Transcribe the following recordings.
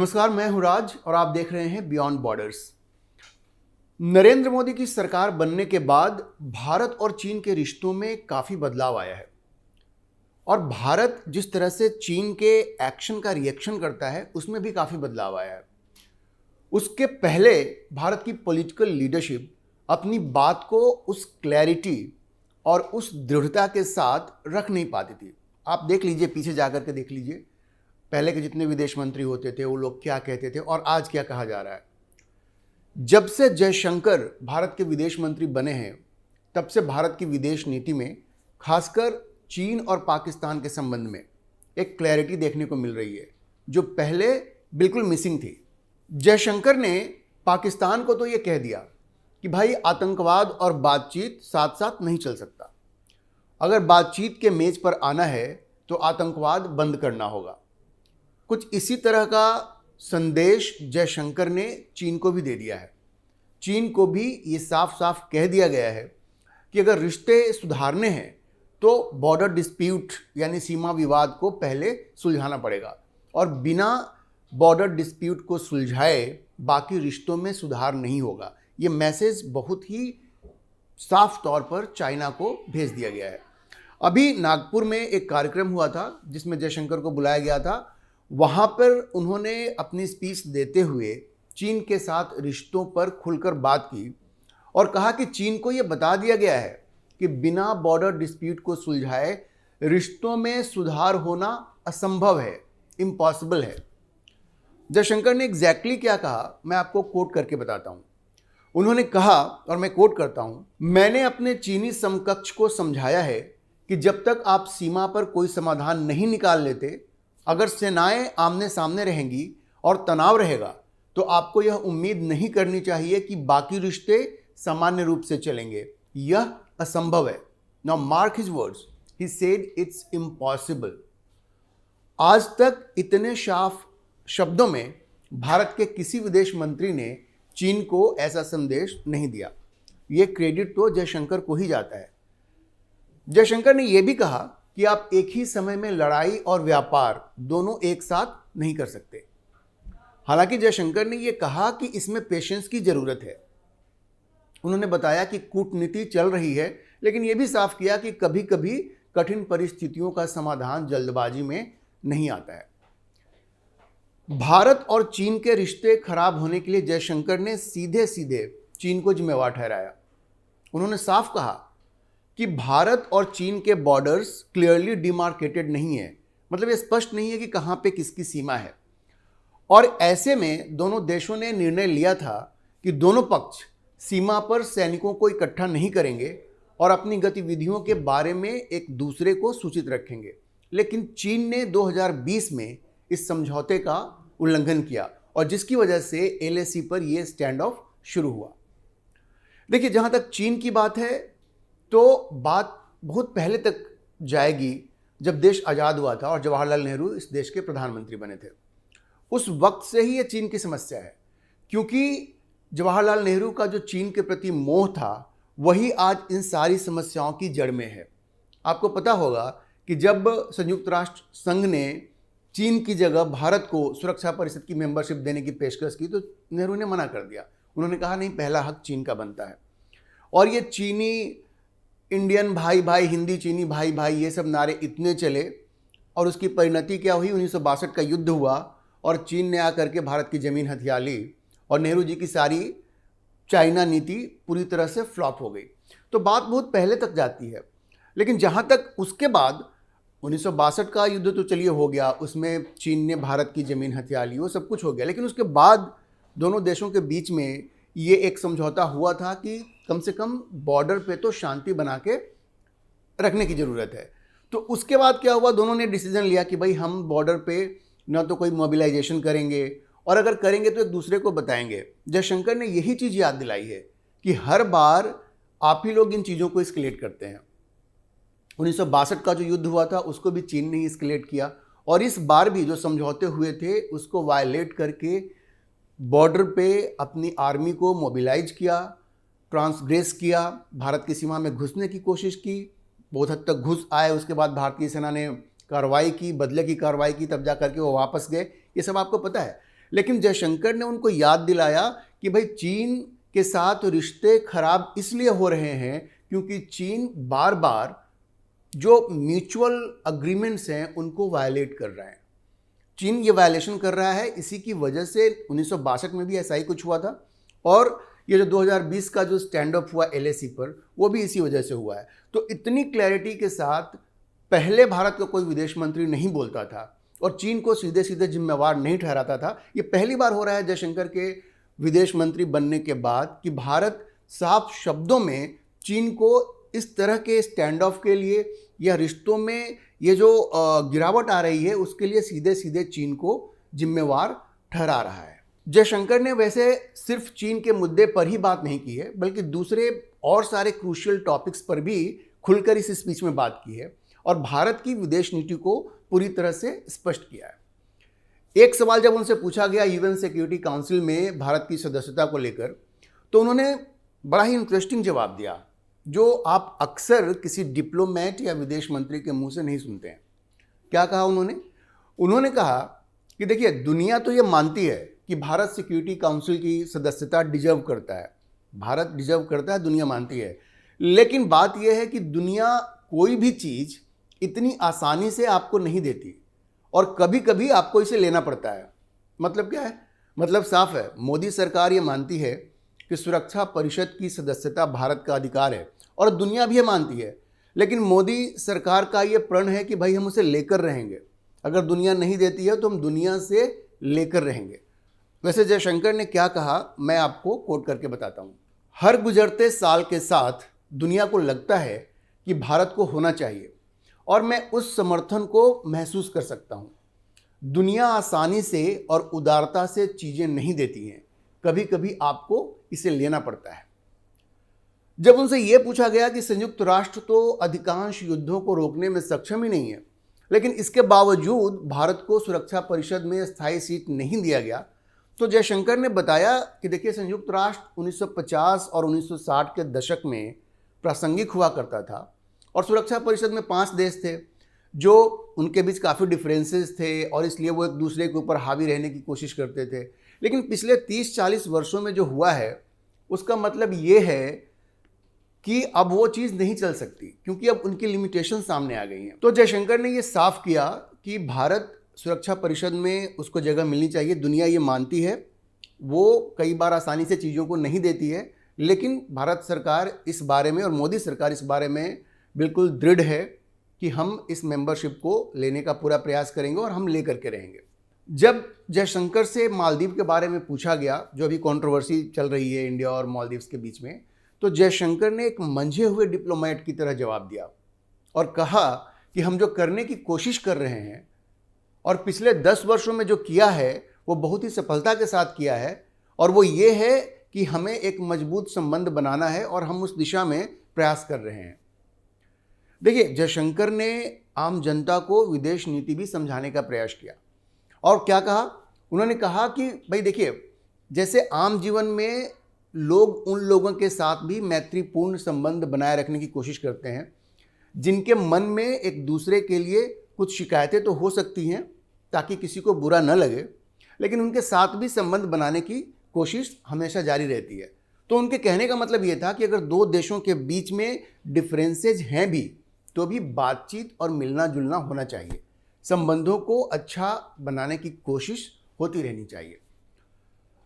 नमस्कार, मैं हूं राज और आप देख रहे हैं बियॉन्ड बॉर्डर्स। नरेंद्र मोदी की सरकार बनने के बाद भारत और चीन के रिश्तों में काफ़ी बदलाव आया है और भारत जिस तरह से चीन के एक्शन का रिएक्शन करता है उसमें भी काफ़ी बदलाव आया है। उसके पहले भारत की पॉलिटिकल लीडरशिप अपनी बात को उस क्लैरिटी और उस दृढ़ता के साथ रख नहीं पाती थी। आप देख लीजिए, पीछे जाकर के देख लीजिए, पहले के जितने विदेश मंत्री होते थे वो लोग क्या कहते थे और आज क्या कहा जा रहा है। जब से जयशंकर भारत के विदेश मंत्री बने हैं तब से भारत की विदेश नीति में खासकर चीन और पाकिस्तान के संबंध में एक क्लैरिटी देखने को मिल रही है जो पहले बिल्कुल मिसिंग थी। जयशंकर ने पाकिस्तान को तो ये कह दिया कि भाई आतंकवाद और बातचीत साथ साथ नहीं चल सकता। अगर बातचीत के मेज पर आना है तो आतंकवाद बंद करना होगा। कुछ इसी तरह का संदेश जयशंकर ने चीन को भी दे दिया है। चीन को भी ये साफ साफ कह दिया गया है कि अगर रिश्ते सुधारने हैं तो बॉर्डर डिस्प्यूट यानी सीमा विवाद को पहले सुलझाना पड़ेगा और बिना बॉर्डर डिस्प्यूट को सुलझाए बाकी रिश्तों में सुधार नहीं होगा। ये मैसेज बहुत ही साफ तौर पर चाइना को भेज दिया गया है। अभी नागपुर में एक कार्यक्रम हुआ था जिसमें जयशंकर को बुलाया गया था। वहाँ पर उन्होंने अपनी स्पीच देते हुए चीन के साथ रिश्तों पर खुलकर बात की और कहा कि चीन को ये बता दिया गया है कि बिना बॉर्डर डिस्प्यूट को सुलझाए रिश्तों में सुधार होना असंभव है, इम्पॉसिबल है। जयशंकर ने एग्जैक्टली क्या कहा मैं आपको कोट करके बताता हूँ। उन्होंने कहा, और मैं कोट करता हूँ, मैंने अपने चीनी समकक्ष को समझाया है कि जब तक आप सीमा पर कोई समाधान नहीं निकाल लेते, अगर सेनाएं आमने सामने रहेंगी और तनाव रहेगा तो आपको यह उम्मीद नहीं करनी चाहिए कि बाकी रिश्ते सामान्य रूप से चलेंगे। यह असंभव है। Now mark his words, he said it's impossible. आज तक इतने साफ शब्दों में भारत के किसी विदेश मंत्री ने चीन को ऐसा संदेश नहीं दिया। यह क्रेडिट तो जयशंकर को ही जाता है। जयशंकर ने यह भी कहा कि आप एक ही समय में लड़ाई और व्यापार दोनों एक साथ नहीं कर सकते। हालांकि जयशंकर ने यह कहा कि इसमें पेशेंस की जरूरत है। उन्होंने बताया कि कूटनीति चल रही है, लेकिन यह भी साफ किया कि कभी कभी कठिन परिस्थितियों का समाधान जल्दबाजी में नहीं आता है। भारत और चीन के रिश्ते खराब होने के लिए जयशंकर ने सीधे सीधे चीन को जिम्मेवार ठहराया। उन्होंने साफ कहा कि भारत और चीन के बॉर्डर्स क्लियरली डिमार्केटेड नहीं है, मतलब ये स्पष्ट नहीं है कि कहाँ पे किसकी सीमा है। और ऐसे में दोनों देशों ने निर्णय लिया था कि दोनों पक्ष सीमा पर सैनिकों को इकट्ठा नहीं करेंगे और अपनी गतिविधियों के बारे में एक दूसरे को सूचित रखेंगे। लेकिन चीन ने 2020 में इस समझौते का उल्लंघन किया और जिसकी वजह से एलएसी पर यह स्टैंड ऑफ शुरू हुआ। देखिए, जहाँ तक चीन की बात है तो बात बहुत पहले तक जाएगी जब देश आज़ाद हुआ था और जवाहरलाल नेहरू इस देश के प्रधानमंत्री बने थे। उस वक्त से ही ये चीन की समस्या है, क्योंकि जवाहरलाल नेहरू का जो चीन के प्रति मोह था वही आज इन सारी समस्याओं की जड़ में है। आपको पता होगा कि जब संयुक्त राष्ट्र संघ ने चीन की जगह भारत को सुरक्षा परिषद की मेंबरशिप देने की पेशकश की तो नेहरू ने मना कर दिया। उन्होंने कहा नहीं, पहला हक चीन का बनता है। और ये चीनी इंडियन भाई भाई, हिंदी चीनी भाई भाई, ये सब नारे इतने चले और उसकी परिणति क्या हुई? 1962 का युद्ध हुआ और चीन ने आकर के भारत की ज़मीन हथिया ली और नेहरू जी की सारी चाइना नीति पूरी तरह से फ्लॉप हो गई। तो बात बहुत पहले तक जाती है। लेकिन जहाँ तक उसके बाद 1962 का युद्ध तो चलिए हो गया, उसमें चीन ने भारत की ज़मीन हथिया ली, वो सब कुछ हो गया। लेकिन उसके बाद दोनों देशों के बीच में ये एक समझौता हुआ था कि कम से कम बॉर्डर पे तो शांति बना के रखने की ज़रूरत है। तो उसके बाद क्या हुआ? दोनों ने डिसीजन लिया कि भाई हम बॉर्डर पे ना तो कोई मोबिलाइजेशन करेंगे और अगर करेंगे तो एक दूसरे को बताएंगे। जयशंकर ने यही चीज़ याद दिलाई है कि हर बार आप ही लोग इन चीज़ों को एस्केलेट करते हैं। 1962 का जो युद्ध हुआ था उसको भी चीन ने ही एस्केलेट किया और इस बार भी जो समझौते हुए थे उसको वायलेट करके बॉर्डर पे अपनी आर्मी को मोबिलाइज किया, ट्रांसग्रेस किया, भारत की सीमा में घुसने की कोशिश की, बहुत हद तक घुस आए। उसके बाद भारतीय सेना ने कार्रवाई की, बदले की कार्रवाई की, तब जा करके वो वापस गए। ये सब आपको पता है। लेकिन जयशंकर ने उनको याद दिलाया कि भाई चीन के साथ रिश्ते खराब इसलिए हो रहे हैं क्योंकि चीन बार बार जो म्यूचुअल अग्रीमेंट्स हैं उनको वायलेट कर रहा है। चीन ये वायलेशन कर रहा है, इसी की वजह से 1962 में भी ऐसा ही कुछ हुआ था, और ये जो 2020 का जो स्टैंड अप हुआ LAC पर, वो भी इसी वजह से हुआ है। तो इतनी क्लैरिटी के साथ पहले भारत का कोई विदेश मंत्री नहीं बोलता था और चीन को सीधे सीधे जिम्मेवार नहीं ठहराता था। ये पहली बार हो रहा है जयशंकर के विदेश मंत्री बनने के बाद कि भारत साफ शब्दों में चीन को इस तरह के स्टैंड ऑफ के लिए या रिश्तों में ये जो गिरावट आ रही है उसके लिए सीधे सीधे चीन को जिम्मेवार ठहरा रहा है। जयशंकर ने वैसे सिर्फ चीन के मुद्दे पर ही बात नहीं की है, बल्कि दूसरे और सारे क्रूशियल टॉपिक्स पर भी खुलकर इस स्पीच में बात की है और भारत की विदेश नीति को पूरी तरह से स्पष्ट किया है। एक सवाल जब उनसे पूछा गया UN सिक्योरिटी काउंसिल में भारत की सदस्यता को लेकर, तो उन्होंने बड़ा ही इंटरेस्टिंग जवाब दिया जो आप अक्सर किसी डिप्लोमेट या विदेश मंत्री के मुंह से नहीं सुनते हैं। क्या कहा उन्होंने कहा कि देखिए, दुनिया तो ये मानती है कि भारत सिक्योरिटी काउंसिल की सदस्यता डिजर्व करता है, भारत डिजर्व करता है, दुनिया मानती है, लेकिन बात यह है कि दुनिया कोई भी चीज़ इतनी आसानी से आपको नहीं देती और कभी कभी आपको इसे लेना पड़ता है। मतलब क्या है? मतलब साफ है, मोदी सरकार ये मानती है कि सुरक्षा परिषद की सदस्यता भारत का अधिकार है और दुनिया भी ये मानती है, लेकिन मोदी सरकार का ये प्रण है कि भाई हम उसे लेकर रहेंगे, अगर दुनिया नहीं देती है तो हम दुनिया से लेकर रहेंगे। वैसे जयशंकर ने क्या कहा, मैं आपको कोट करके बताता हूँ। हर गुजरते साल के साथ दुनिया को लगता है कि भारत को होना चाहिए और मैं उस समर्थन को महसूस कर सकता हूँ। दुनिया आसानी से और उदारता से चीज़ें नहीं देती हैं, कभी कभी आपको इसे लेना पड़ता है। जब उनसे यह पूछा गया कि संयुक्त राष्ट्र तो अधिकांश युद्धों को रोकने में सक्षम ही नहीं है, लेकिन इसके बावजूद भारत को सुरक्षा परिषद में स्थायी सीट नहीं दिया गया, तो जयशंकर ने बताया कि देखिए, संयुक्त राष्ट्र 1950 और 1960 के दशक में प्रासंगिक हुआ करता था और सुरक्षा परिषद में 5 देश थे जो उनके बीच काफ़ी डिफरेंसेस थे और इसलिए वो एक दूसरे के ऊपर हावी रहने की कोशिश करते थे। लेकिन पिछले 30-40 वर्षों में जो हुआ है उसका मतलब ये है कि अब वो चीज़ नहीं चल सकती क्योंकि अब उनकी लिमिटेशन सामने आ गई हैं। तो जयशंकर ने ये साफ किया कि भारत सुरक्षा परिषद में उसको जगह मिलनी चाहिए। दुनिया ये मानती है, वो कई बार आसानी से चीज़ों को नहीं देती है, लेकिन भारत सरकार इस बारे में और मोदी सरकार इस बारे में बिल्कुल दृढ़ है कि हम इस मेंबरशिप को लेने का पूरा प्रयास करेंगे और हम लेकर के रहेंगे। जब जयशंकर से मालदीव के बारे में पूछा गया, जो अभी कंट्रोवर्सी चल रही है इंडिया और मालदीव्स के बीच में, तो जयशंकर ने एक मंझे हुए डिप्लोमेट की तरह जवाब दिया और कहा कि हम जो करने की कोशिश कर रहे हैं और पिछले 10 वर्षों में जो किया है वो बहुत ही सफलता के साथ किया है, और वो ये है कि हमें एक मजबूत संबंध बनाना है और हम उस दिशा में प्रयास कर रहे हैं। देखिए, जयशंकर ने आम जनता को विदेश नीति भी समझाने का प्रयास किया और क्या कहा, उन्होंने कहा कि भाई देखिए, जैसे आम जीवन में लोग उन लोगों के साथ भी मैत्रीपूर्ण संबंध बनाए रखने की कोशिश करते हैं जिनके मन में एक दूसरे के लिए कुछ शिकायतें तो हो सकती हैं ताकि किसी को बुरा न लगे, लेकिन उनके साथ भी संबंध बनाने की कोशिश हमेशा जारी रहती है। तो उनके कहने का मतलब ये था कि अगर दो देशों के बीच में डिफरेंसेज हैं भी तो भी बातचीत और मिलना जुलना होना चाहिए, संबंधों को अच्छा बनाने की कोशिश होती रहनी चाहिए।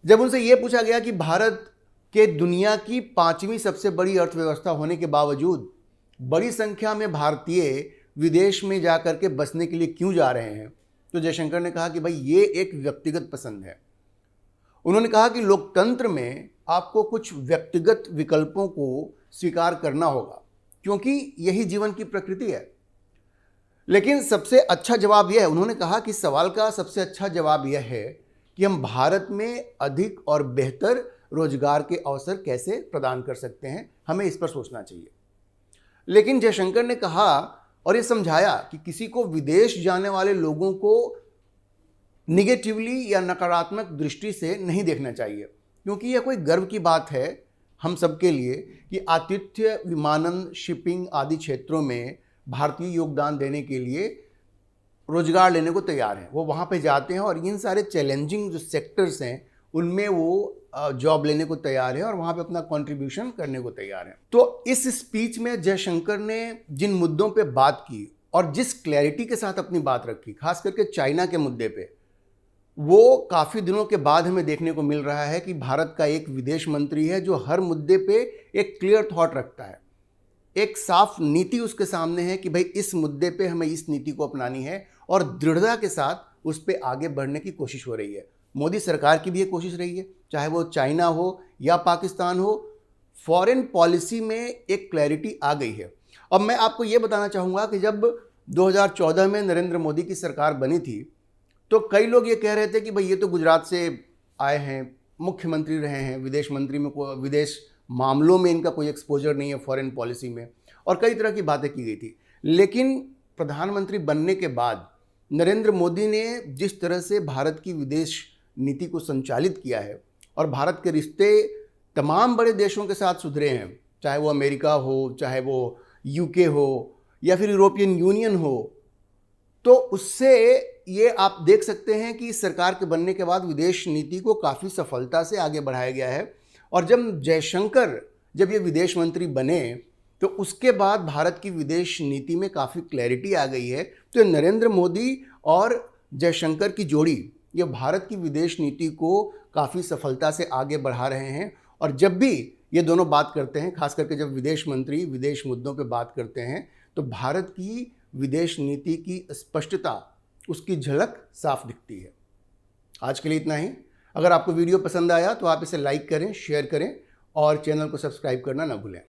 जब उनसे ये पूछा गया कि भारत के दुनिया की 5वीं सबसे बड़ी अर्थव्यवस्था होने के बावजूद बड़ी संख्या में भारतीय विदेश में जाकर के बसने के लिए क्यों जा रहे हैं, तो जयशंकर ने कहा कि भाई ये एक व्यक्तिगत पसंद है। उन्होंने कहा कि लोकतंत्र में आपको कुछ व्यक्तिगत विकल्पों को स्वीकार करना होगा क्योंकि यही जीवन की प्रकृति है। लेकिन सबसे अच्छा जवाब यह है, उन्होंने कहा कि सवाल का सबसे अच्छा जवाब यह है कि हम भारत में अधिक और बेहतर रोजगार के अवसर कैसे प्रदान कर सकते हैं, हमें इस पर सोचना चाहिए। लेकिन जयशंकर ने कहा और ये समझाया कि किसी को विदेश जाने वाले लोगों को निगेटिवली या नकारात्मक दृष्टि से नहीं देखना चाहिए, क्योंकि यह कोई गर्व की बात है हम सबके लिए कि आतिथ्य, विमानन, शिपिंग आदि क्षेत्रों में भारतीय योगदान देने के लिए रोजगार लेने को तैयार हैं। वो वहाँ पे जाते हैं और इन सारे चैलेंजिंग जो सेक्टर्स हैं उनमें वो जॉब लेने को तैयार है और वहाँ पे अपना कंट्रीब्यूशन करने को तैयार है। तो इस स्पीच में जयशंकर ने जिन मुद्दों पे बात की और जिस क्लैरिटी के साथ अपनी बात रखी, खास करके चाइना के मुद्दे पे, वो काफ़ी दिनों के बाद हमें देखने को मिल रहा है कि भारत का एक विदेश मंत्री है जो हर मुद्दे पे एक क्लियर थॉट रखता है, एक साफ नीति उसके सामने है कि भाई इस मुद्दे पे हमें इस नीति को अपनानी है और दृढ़ता के साथ उस पर आगे बढ़ने की कोशिश हो रही है। मोदी सरकार की भी ये कोशिश रही है, चाहे वो चाइना हो या पाकिस्तान हो, फॉरेन पॉलिसी में एक क्लैरिटी आ गई है। अब मैं आपको ये बताना चाहूँगा कि जब 2014 में नरेंद्र मोदी की सरकार बनी थी तो कई लोग ये कह रहे थे कि भाई ये तो गुजरात से आए हैं, मुख्यमंत्री रहे हैं, विदेश मंत्री में कोई विदेश मामलों में इनका कोई एक्सपोजर नहीं है फॉरेन पॉलिसी में, और कई तरह की बातें की गई थी। लेकिन प्रधानमंत्री बनने के बाद नरेंद्र मोदी ने जिस तरह से भारत की विदेश नीति को संचालित किया है और भारत के रिश्ते तमाम बड़े देशों के साथ सुधरे हैं, चाहे वो अमेरिका हो, चाहे वो यूके हो या फिर यूरोपियन यूनियन हो, तो उससे ये आप देख सकते हैं कि सरकार के बनने के बाद विदेश नीति को काफ़ी सफलता से आगे बढ़ाया गया है। और जब जयशंकर जब ये विदेश मंत्री बने तो उसके बाद भारत की विदेश नीति में काफ़ी क्लैरिटी आ गई है। तो नरेंद्र मोदी और जयशंकर की जोड़ी ये भारत की विदेश नीति को काफ़ी सफलता से आगे बढ़ा रहे हैं। और जब भी ये दोनों बात करते हैं, खास करके जब विदेश मंत्री विदेश मुद्दों पे बात करते हैं, तो भारत की विदेश नीति की स्पष्टता, उसकी झलक साफ दिखती है। आज के लिए इतना ही। अगर आपको वीडियो पसंद आया तो आप इसे लाइक करें, शेयर करें और चैनल को सब्सक्राइब करना ना भूलें।